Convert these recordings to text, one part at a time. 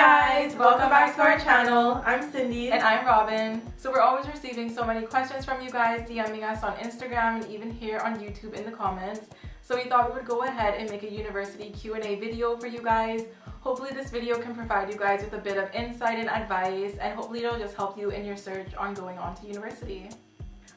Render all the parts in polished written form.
guys, welcome back to our channel. I'm Cindy. And I'm Robin. So we're always receiving so many questions from you guys, DMing us on Instagram and even here on YouTube in the comments. So we thought we would go ahead and make a university Q&A video for you guys. Hopefully this video can provide you guys with a bit of insight and advice, and hopefully it'll just help you in your search on going on to university.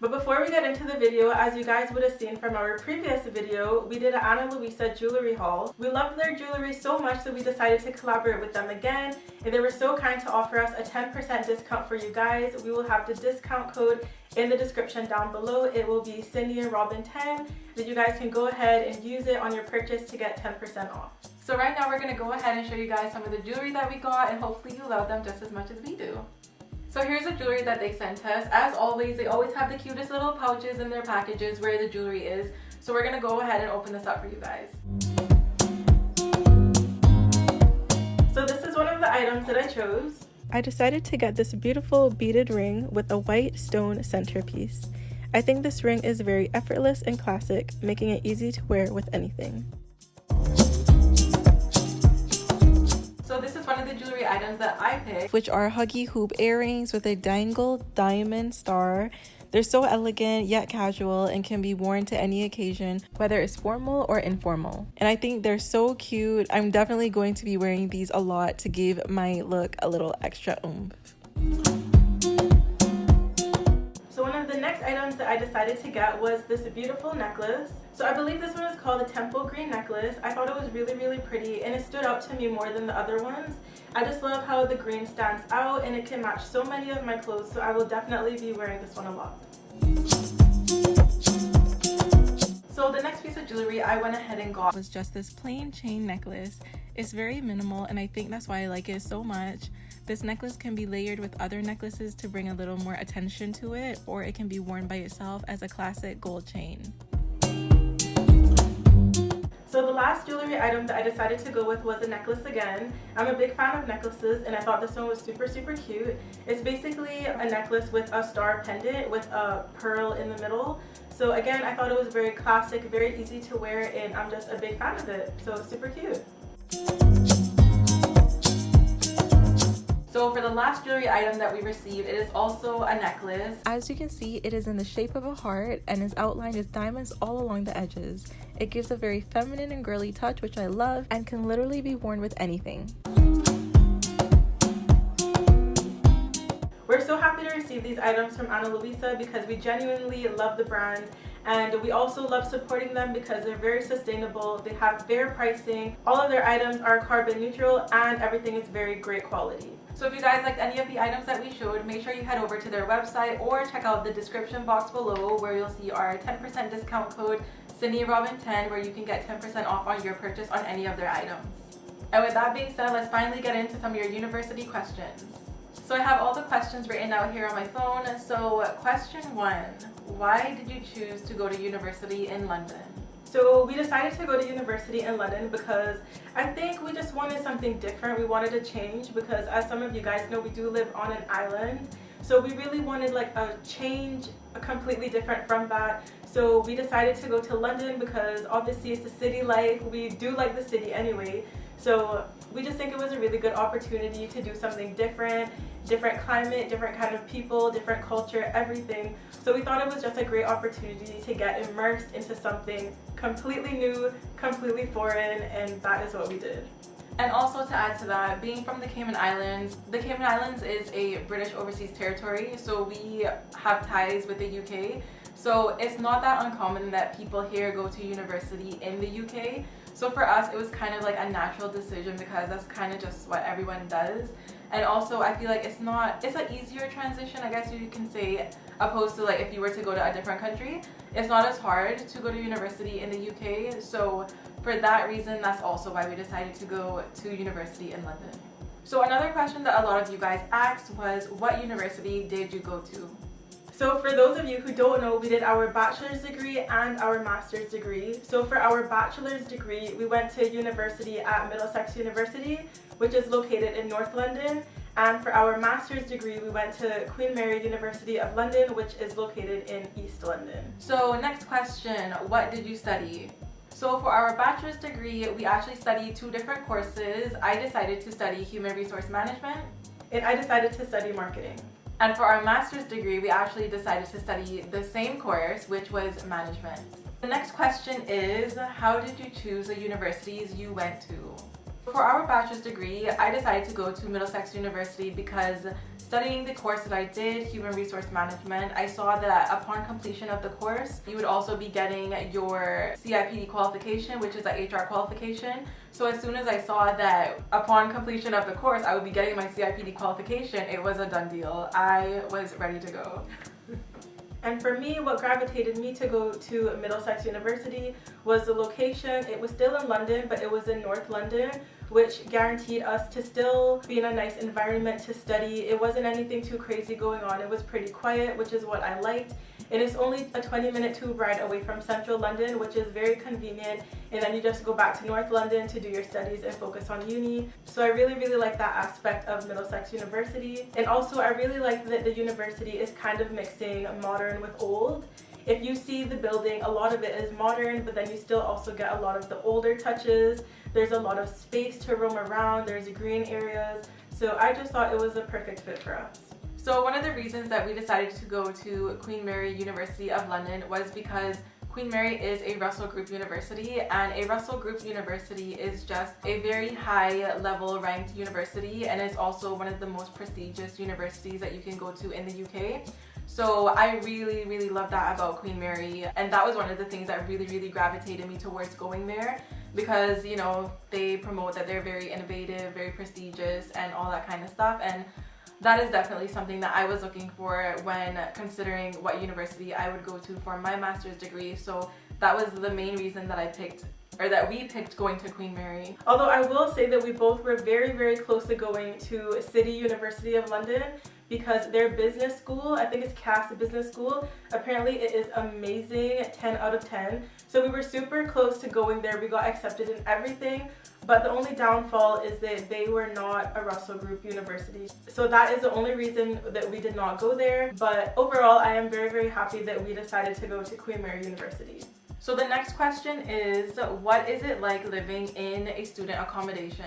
But before we get into the video, as you guys would have seen from our previous video, we did an Analuisany jewelry haul. We loved their jewelry so much that we decided to collaborate with them again, and they were so kind to offer us a 10% discount for you guys. We will have the discount code in the description down below. It will be Cindi&Robyn 10, that you guys can go ahead and use it on your purchase to get 10% off. So right now we're going to go ahead and show you guys some of the jewelry that we got, and hopefully you love them just as much as we do. So here's the jewelry that they sent us. As always, they always have the cutest little pouches in their packages where the jewelry is. So we're gonna go ahead and open this up for you guys. So this is one of the items that I chose. I decided to get this beautiful beaded ring with a white stone centerpiece. I think this ring is very effortless and classic, making it easy to wear with anything. So this is one of the jewelry items that I picked, which are huggy hoop earrings with a dangled diamond star. They're so elegant yet casual and can be worn to any occasion, whether it's formal or informal. And I think they're so cute. I'm definitely going to be wearing these a lot to give my look a little extra oomph. So one of the next items that I decided to get was this beautiful necklace. So I believe this one is called a Temple Green necklace. I thought it was really pretty, and it stood out to me more than the other ones. I just love how the green stands out, and it can match so many of my clothes, so I will definitely be wearing this one a lot. So the next piece of jewelry I went ahead and got was just this plain chain necklace. It's very minimal, and I think that's why I like it so much. This necklace can be layered with other necklaces to bring a little more attention to it, or it can be worn by itself as a classic gold chain. So the last jewelry item that I decided to go with was a necklace again. I'm a big fan of necklaces, and I thought this one was super cute. It's basically a necklace with a star pendant with a pearl in the middle. So again, I thought it was very classic, very easy to wear, and I'm just a big fan of it. So super cute. So for the last jewelry item that we received, it is also a necklace. As you can see, it is in the shape of a heart and is outlined with diamonds all along the edges. It gives a very feminine and girly touch, which I love, and can literally be worn with anything. We're so happy to receive these items from Analuisany because we genuinely love the brand, and we also love supporting them because they're very sustainable. They have fair pricing, all of their items are carbon neutral, and everything is very great quality. So if you guys liked any of the items that we showed, make sure you head over to their website or check out the description box below where you'll see our 10% discount code Cindi&Robyn 10, where you can get 10% off on your purchase on any of their items. And with that being said, let's finally get into some of your university questions. So I have all the questions written out here on my phone. So question 1, why did you choose to go to university in London? So we decided to go to university in London because I think we just wanted something different. We wanted to change because, as some of you guys know, we do live on an island. So we really wanted like a change, completely different from that. So we decided to go to London because obviously it's a city life. We do like the city anyway. So we just think it was a really good opportunity to do something different climate, different kind of people, different culture, everything. So we thought it was just a great opportunity to get immersed into something completely new, completely foreign, and that is what we did. And also to add to that, being from the Cayman Islands is a British overseas territory, so we have ties with the UK. So it's not that uncommon that people here go to university in the UK. So for us, it was kind of like a natural decision because that's kind of just what everyone does. And also, I feel like it's an easier transition, I guess you can say, opposed to like if you were to go to a different country. It's not as hard to go to university in the UK. So for that reason, that's also why we decided to go to university in London. So another question that a lot of you guys asked was, what university did you go to? So for those of you who don't know, we did our bachelor's degree and our master's degree. So for our bachelor's degree, we went to university at Middlesex University, which is located in North London. And for our master's degree, we went to Queen Mary University of London, which is located in East London. So next question, what did you study? So for our bachelor's degree, we actually studied 2 different courses. I decided to study human resource management. And I decided to study marketing. And for our master's degree, we actually decided to study the same course, which was management. The next question is, how did you choose the universities you went to? For our bachelor's degree, I decided to go to Middlesex University because studying the course that I did, human resource management, I saw that upon completion of the course, you would also be getting your CIPD qualification, which is a HR qualification. So as soon as I saw that upon completion of the course, I would be getting my CIPD qualification, it was a done deal. I was ready to go. And for me, what gravitated me to go to Middlesex University was the location. It was still in London, but it was in North London, which guaranteed us to still be in a nice environment to study. It wasn't anything too crazy going on. It was pretty quiet, which is what I liked. It is only a 20-minute tube ride away from central London, which is very convenient. And then you just go back to North London to do your studies and focus on uni. So I really, really like that aspect of Middlesex University. And also I really like that the university is kind of mixing modern with old. If you see the building, a lot of it is modern, but then you still also get a lot of the older touches. There's a lot of space to roam around. There's green areas. So I just thought it was a perfect fit for us. So one of the reasons that we decided to go to Queen Mary University of London was because Queen Mary is a Russell Group university, and a Russell Group university is just a very high level ranked university, and is also one of the most prestigious universities that you can go to in the UK. So I really, really love that about Queen Mary, and that was one of the things that really, really gravitated me towards going there, because, you know, they promote that they're very innovative, very prestigious, and all that kind of stuff. And that is definitely something that I was looking for when considering what university I would go to for my master's degree. So that was the main reason that I picked, or that we picked, going to Queen Mary. Although I will say that we both were very, very close to going to City University of London, because their business school, I think it's Cass Business School, apparently it is amazing, 10 out of 10. So we were super close to going there. We got accepted in everything, but the only downfall is that they were not a Russell Group university. So that is the only reason that we did not go there. But overall, I am very, very happy that we decided to go to Queen Mary University. So the next question is, what is it like living in a student accommodation?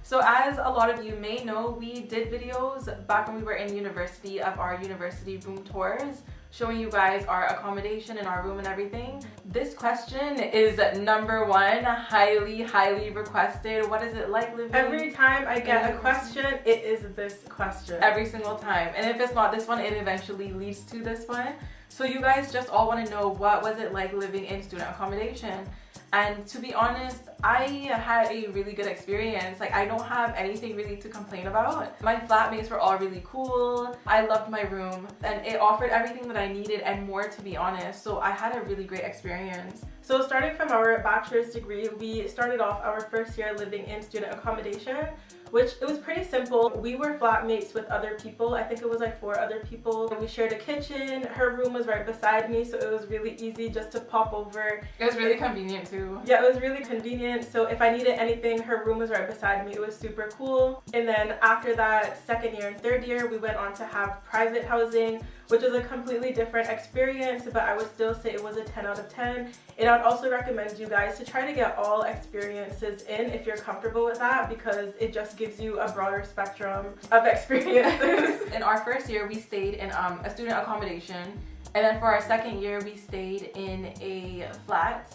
So as a lot of you may know, we did videos back when we were in university of our university room tours, showing you guys our accommodation and our room and everything. This question is number 1, highly, highly requested. What is it like living? Every time I get a question, it is this question. Every single time. And if it's not this one, it eventually leads to this one. So you guys just all want to know, what was it like living in student accommodation? And to be honest, I had a really good experience. Like, I don't have anything really to complain about. My flatmates were all really cool. I loved my room, and it offered everything that I needed and more, to be honest. So I had a really great experience. So starting from our bachelor's degree, we started off our first year living in student accommodation, which it was pretty simple. We were flatmates with other people. I think it was like 4 other people. We shared a kitchen. Her room was right beside me, so it was really easy just to pop over. It was really convenient too. Yeah, it was really convenient. So if I needed anything, her room was right beside me. It was super cool. And then after that, second year and third year, we went on to have private housing, which was a completely different experience, but I would still say it was a 10 out of 10. And I'd also recommend you guys to try to get all experiences in if you're comfortable with that, because it just gives you a broader spectrum of experiences. In our first year, we stayed in a student accommodation, and then for our second year, we stayed in a flat.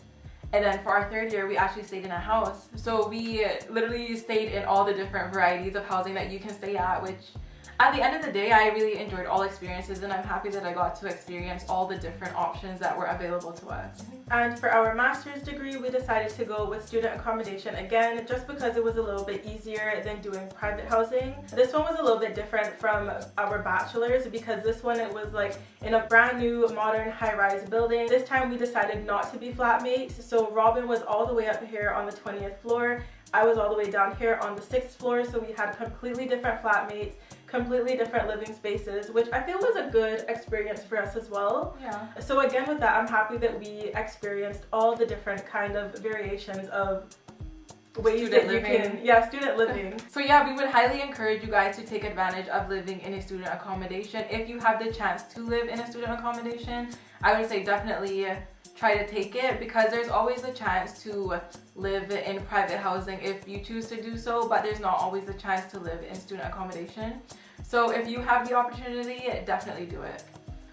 And then for our third year, we actually stayed in a house. So we literally stayed in all the different varieties of housing that you can stay at, which at the end of the day, I really enjoyed all experiences, and I'm happy that I got to experience all the different options that were available to us. And for our master's degree, we decided to go with student accommodation again, just because it was a little bit easier than doing private housing. This one was a little bit different from our bachelor's, because this one, it was like in a brand new modern high-rise building. This time we decided not to be flatmates, so Robyn was all the way up here on the 20th floor. I was all the way down here on the 6th floor, so we had completely different flatmates, completely different living spaces, which I feel was a good experience for us as well. Yeah. So again, with that, I'm happy that we experienced all the different kind of variations of ways student that living. You can, yeah, student living. So yeah, we would highly encourage you guys to take advantage of living in a student accommodation. If you have the chance to live in a student accommodation, I would say definitely try to take it, because there's always a chance to live in private housing if you choose to do so, but there's not always a chance to live in student accommodation. So if you have the opportunity, definitely do it.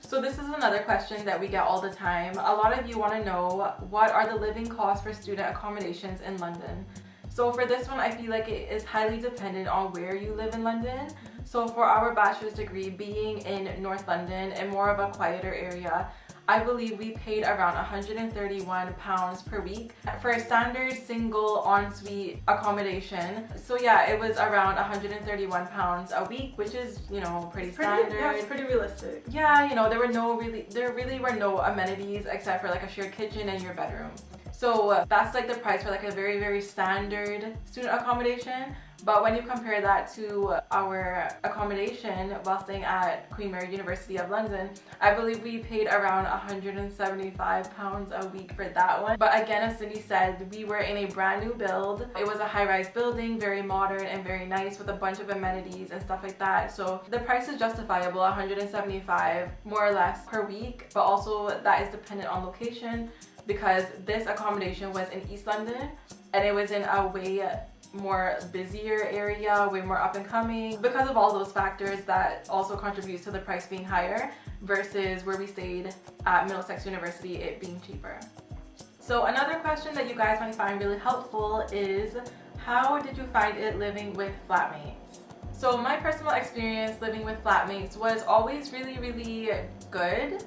So this is another question that we get all the time. A lot of you want to know, what are the living costs for student accommodations in London? So for this one, I feel like it is highly dependent on where you live in London. So for our bachelor's degree, being in North London and more of a quieter area, I believe we paid around £131 per week for a standard single ensuite accommodation. So yeah, it was around £131 a week, which is, you know, pretty standard. Yeah, it's pretty realistic. Yeah, you know, there really were no amenities except for like a shared kitchen and your bedroom. So that's like the price for like a very, very standard student accommodation. But when you compare that to our accommodation while staying at Queen Mary University of London, I believe we paid around £175 a week for that one. But again, as Cindy said, we were in a brand new build. It was a high-rise building, very modern and very nice with a bunch of amenities and stuff like that. So the price is justifiable, $175 more or less per week, but also that is dependent on location, because this accommodation was in East London and it was in a way more busier area, way more up and coming, because of all those factors that also contributes to the price being higher versus where we stayed at Middlesex University, it being cheaper. So another question that you guys might find really helpful is, how did you find it living with flatmates? So my personal experience living with flatmates was always really, really good.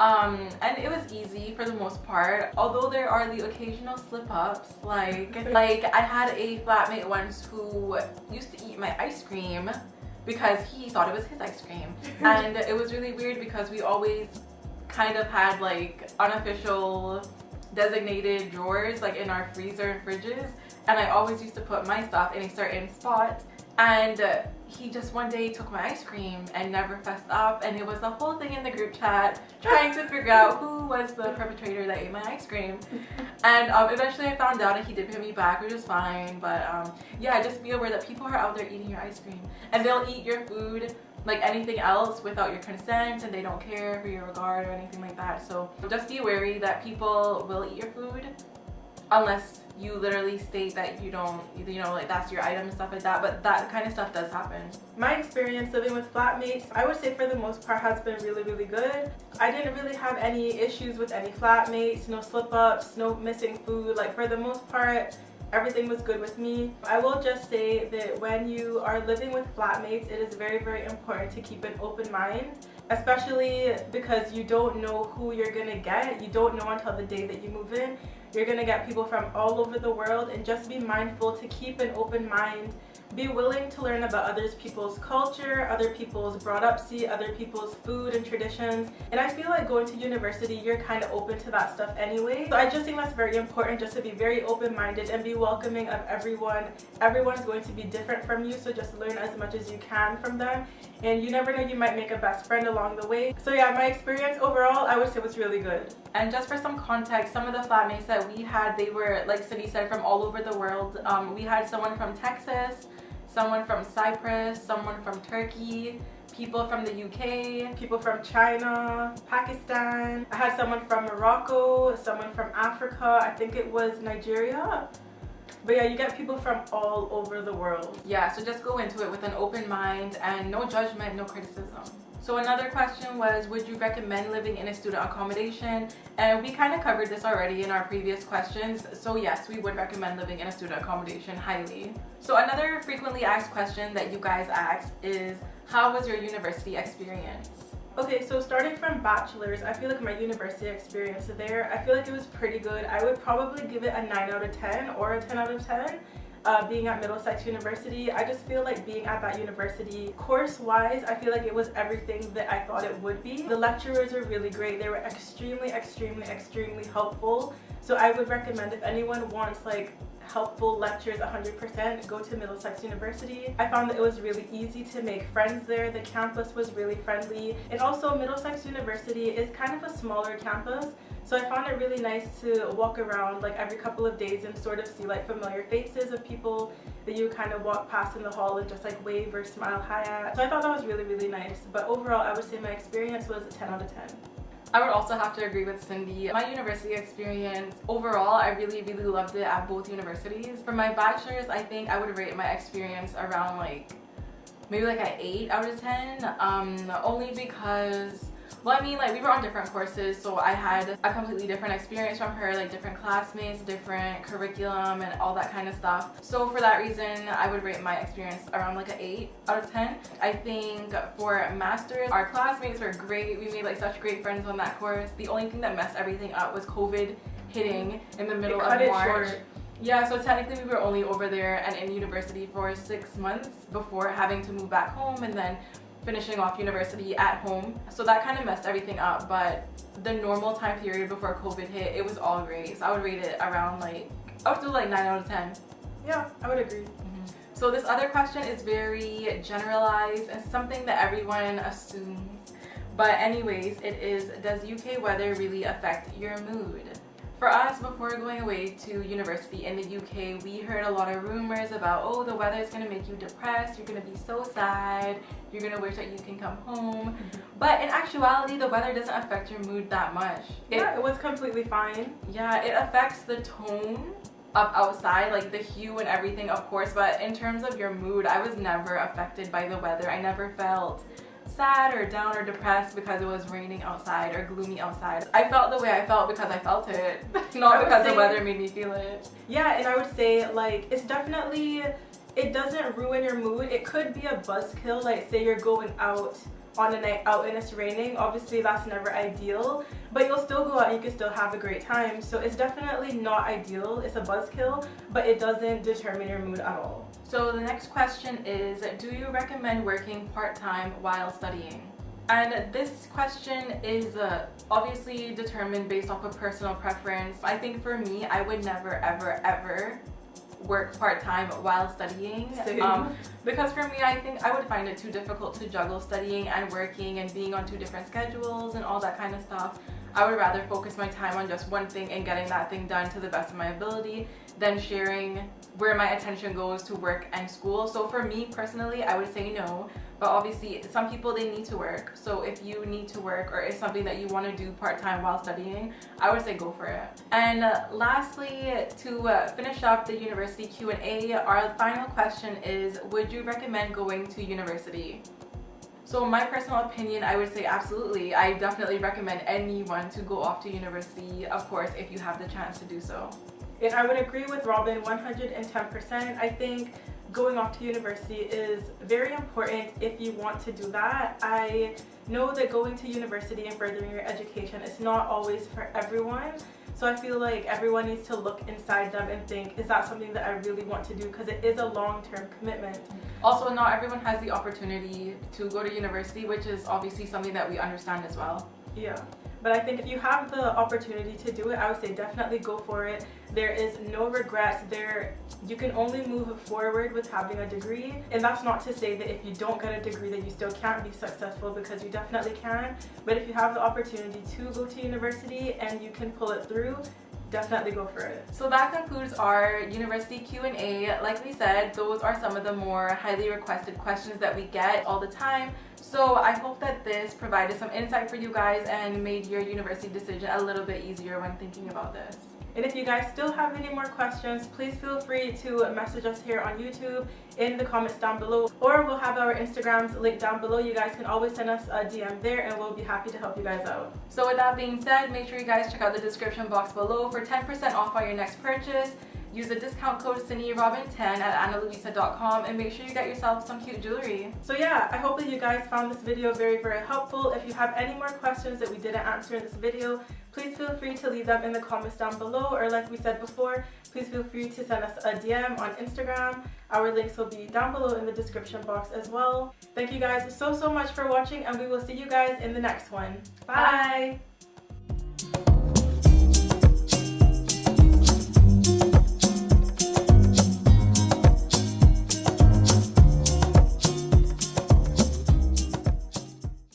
And it was easy for the most part, although there are the occasional slip-ups. Like I had a flatmate once who used to eat my ice cream because he thought it was his ice cream. And it was really weird because we always kind of had like unofficial designated drawers like in our freezer and fridges, and I always used to put my stuff in a certain spot. And he just one day took my ice cream and never fessed up, and it was the whole thing in the group chat trying to figure out who was the perpetrator that ate my ice cream. And eventually I found out and he did pay me back, which was fine. But yeah, just be aware that people are out there eating your ice cream, and they'll eat your food like anything else without your consent, and they don't care for your regard or anything like that. So just be wary that people will eat your food unless you literally state that you don't, you know, like that's your item and stuff like that, but that kind of stuff does happen. My experience living with flatmates, I would say for the most part, has been really, really good. I didn't really have any issues with any flatmates, no slip-ups, no missing food. Like for the most part, everything was good with me. I will just say that when you are living with flatmates, it is very, very important to keep an open mind, especially because you don't know who you're gonna get. You don't know until the day that you move in. You're gonna get people from all over the world, and just be mindful to keep an open mind. Be willing to learn about other people's culture, other people's brought up, see other people's food and traditions. And I feel like going to university, you're kind of open to that stuff anyway. So I just think that's very important, just to be very open-minded and be welcoming of everyone. Everyone's going to be different from you, so just learn as much as you can from them. And you never know, you might make a best friend along the way. So yeah, my experience overall, I would say was really good. And just for some context, some of the flatmates that we had, they were, like Cindy said, from all over the world. We had someone from Texas, someone from Cyprus, someone from Turkey, people from the UK, people from China, Pakistan. I had someone from Morocco, someone from Africa, I think it was Nigeria. But yeah, you get people from all over the world. Yeah, so just go into it with an open mind and no judgment, no criticism. So another question was, would you recommend living in a student accommodation? And we kind of covered this already in our previous questions. So yes, we would recommend living in a student accommodation highly. So another frequently asked question that you guys ask is, how was your university experience? Okay, so starting from bachelor's, I feel like my university experience there, I feel like it was pretty good. I would probably give it a 9 out of 10 or a 10 out of 10. Being at Middlesex University, I just feel like being at that university, course-wise, I feel like it was everything that I thought it would be. The lecturers were really great. They were extremely, extremely, extremely helpful. So I would recommend, if anyone wants like helpful lectures 100%, go to Middlesex University. I found that it was really easy to make friends there. The campus was really friendly. And also Middlesex University is kind of a smaller campus. So I found it really nice to walk around like every couple of days and sort of see like familiar faces of people that you kind of walk past in the hall and just like wave or smile hi at. So I thought that was really, really nice. But overall, I would say my experience was a 10 out of 10. I would also have to agree with Cindy. My university experience, overall, I really loved it at both universities. For my bachelor's, I think I would rate my experience around like, maybe like an 8 out of 10. Only because, well, I mean, like, we were on different courses, so I had a completely different experience from her, like different classmates, different curriculum, and all that kind of stuff. So for that reason, I would rate my experience around like an 8 out of 10. I think for master's, our classmates were great. We made like such great friends on that course. The only thing that messed everything up was COVID hitting in the middle of March. Yeah, so technically we were only over there and in university for 6 months before having to move back home and then finishing off university at home. So that kind of messed everything up, but the normal time period before COVID hit, it was all great. So I would rate it around like, I would do like 9 out of 10. Yeah, I would agree. So this other question is very generalized and something that everyone assumes. But anyways, it is, does UK weather really affect your mood? For us, before going away to university in the UK, we heard a lot of rumors about, oh, the weather is going to make you depressed, you're going to be so sad, you're going to wish that you can come home. But in actuality, the weather doesn't affect your mood that much. Yeah, it was completely fine. Yeah, it affects the tone of outside, like the hue and everything, of course, but in terms of your mood, I was never affected by the weather. I never felt sad or down or depressed because it was raining outside or gloomy outside. I felt the way I felt because I felt it, not because the weather made me feel it. Yeah, and I would say like it's definitely, it doesn't ruin your mood. It could be a buzzkill, like say you're going out on a night out and it's raining. Obviously that's never ideal, but you'll still go out and you can still have a great time. So it's definitely not ideal. It's a buzzkill, but it doesn't determine your mood at all. So the next question is, do you recommend working part-time while studying? And this question is obviously determined based off of personal preference. I think for me, I would never ever work part-time while studying. Because for me, I think I would find it too difficult to juggle studying and working and being on 2 different schedules and all that kind of stuff. I would rather focus my time on just one thing and getting that thing done to the best of my ability than sharing where my attention goes to work and school. So for me personally, I would say no. But obviously some people, they need to work. So if you need to work or it's something that you want to do part-time while studying, I would say go for it. And lastly, to finish up the university Q&A, our final question is, would you recommend going to university? So my personal opinion, I would say absolutely. I definitely recommend anyone to go off to university, of course, if you have the chance to do so. And I would agree with Robyn 110%. I think going off to university is very important if you want to do that. I know that going to university and furthering your education is not always for everyone. So I feel like everyone needs to look inside them and think, is that something that I really want to do? Because it is a long-term commitment. Also, not everyone has the opportunity to go to university, which is obviously something that we understand as well. Yeah. But I think if you have the opportunity to do it, I would say definitely go for it. There is no regrets there. You can only move forward with having a degree. And that's not to say that if you don't get a degree that you still can't be successful, because you definitely can. But if you have the opportunity to go to university and you can pull it through, definitely go for it. So that concludes our university Q&A. Like we said, those are some of the more highly requested questions that we get all the time. So I hope that this provided some insight for you guys and made your university decision a little bit easier when thinking about this. And if you guys still have any more questions, please feel free to message us here on YouTube in the comments down below, or we'll have our Instagrams linked down below. You guys can always send us a DM there and we'll be happy to help you guys out. So with that being said, make sure you guys check out the description box below for 10% off on your next purchase. Use the discount code Cindi&Robyn 10 at analuisany.com and make sure you get yourself some cute jewelry. So yeah, I hope that you guys found this video very helpful. If you have any more questions that we didn't answer in this video, please feel free to leave them in the comments down below, or like we said before, please feel free to send us a DM on Instagram. Our links will be down below in the description box as well. Thank you guys so much for watching, and we will see you guys in the next one. Bye!